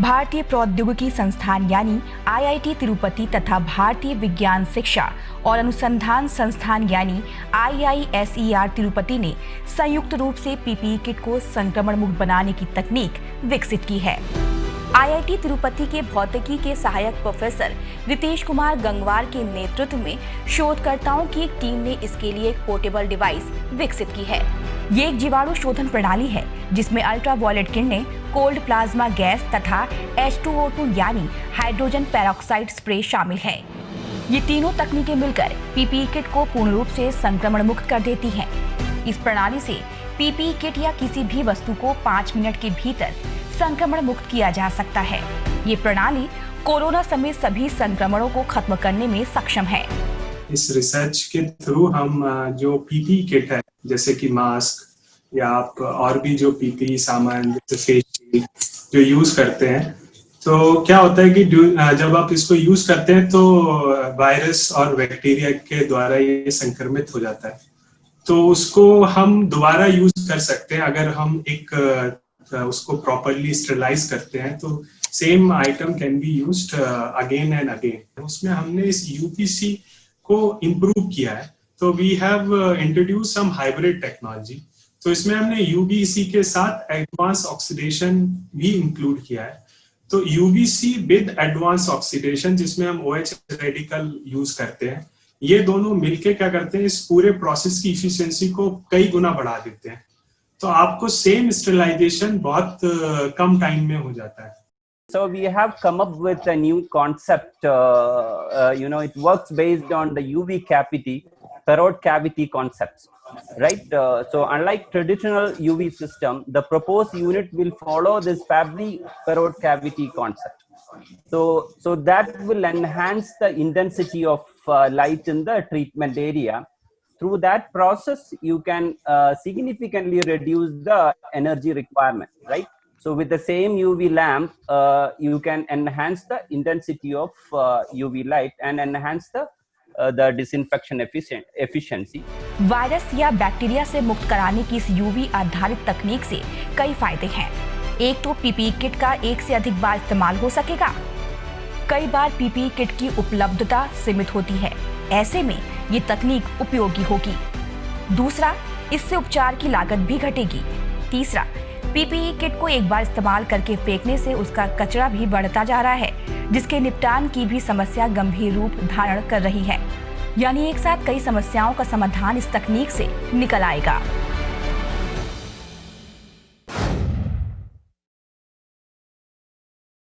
भारतीय प्रौद्योगिकी संस्थान यानी आईआईटी तिरुपति तथा भारतीय विज्ञान शिक्षा और अनुसंधान संस्थान यानी आईआईएसईआर तिरुपति ने संयुक्त रूप से पीपीई किट को संक्रमण मुक्त बनाने की तकनीक विकसित की है। आईआईटी तिरुपति के भौतिकी के सहायक प्रोफेसर रितेश कुमार गंगवार के नेतृत्व में शोधकर्ताओं की एक टीम ने इसके लिए एक पोर्टेबल डिवाइस विकसित की है। ये एक जीवाणु शोधन प्रणाली है जिसमें अल्ट्रावायलेट किरणें, कोल्ड प्लाज्मा गैस तथा H2O2 यानी हाइड्रोजन पेरोक्साइड स्प्रे शामिल है। ये तीनों तकनीकें मिलकर पीपीई किट को पूर्ण रूप से संक्रमण मुक्त कर देती हैं। इस प्रणाली से पीपीई किट या किसी भी वस्तु को 5 मिनट के भीतर संक्रमण मुक्त किया जा सकता है। ये प्रणाली कोरोना समेत सभी संक्रमणों को खत्म करने में सक्षम है। इस रिसर्च के थ्रू हम जो पीपीई किट है, जैसे कि मास्क या आप और भी जो पीपीई सामान जैसे फेस शील्ड जो यूज करते हैं, तो क्या होता है कि जब आप इसको यूज करते हैं तो वायरस और बैक्टीरिया के द्वारा ये संक्रमित हो जाता है। तो उसको हम दोबारा यूज कर सकते हैं अगर हम उसको प्रॉपरली स्टरलाइज करते हैं, तो same item can be used again and again. उसमें हमने इस यूपीसी को इम्प्रूव किया है। तो we have introduced some hybrid technology. तो इसमें हमने यूबीसी के साथ एडवांस ऑक्सीडेशन भी इंक्लूड किया है। तो यूबीसी विद एडवांस ऑक्सीडेशन, जिसमें हम OH रेडिकल यूज करते हैं, ये दोनों मिलके क्या करते हैं, इस पूरे प्रोसेस की इफिशिएंसी को कई गुना बढ़ा देते हैं। तो आपको सेम स्टरलाइजेशन बहुत कम टाइम में हो जाता है। So we have come up with a new concept. It works based on the UV cavity, parrot cavity concepts, right? So unlike traditional UV system, the proposed unit will follow this Fabry parrot cavity concept. So that will enhance the intensity of light in the treatment area. Through that process, you can significantly reduce the energy requirement, right? So with the same UV lamp, you can enhance the intensity of UV light and enhance the disinfection efficiency. Virus या bacteria से मुक्त कराने की इस UV आधारित तकनीक से कई फायदे हैं। एक तो पीपीई किट का एक से अधिक बार इस्तेमाल हो सकेगा। कई बार पीपीई किट की उपलब्धता सीमित होती है, ऐसे में ये तकनीक उपयोगी होगी। दूसरा, इससे उपचार की लागत भी घटेगी। तीसरा, पीपीई किट को एक बार इस्तेमाल करके फेंकने से उसका कचरा भी बढ़ता जा रहा है, जिसके निपटान की भी समस्या गंभीर रूप धारण कर रही है। यानी एक साथ कई समस्याओं का समाधान इस तकनीक से निकल आएगा।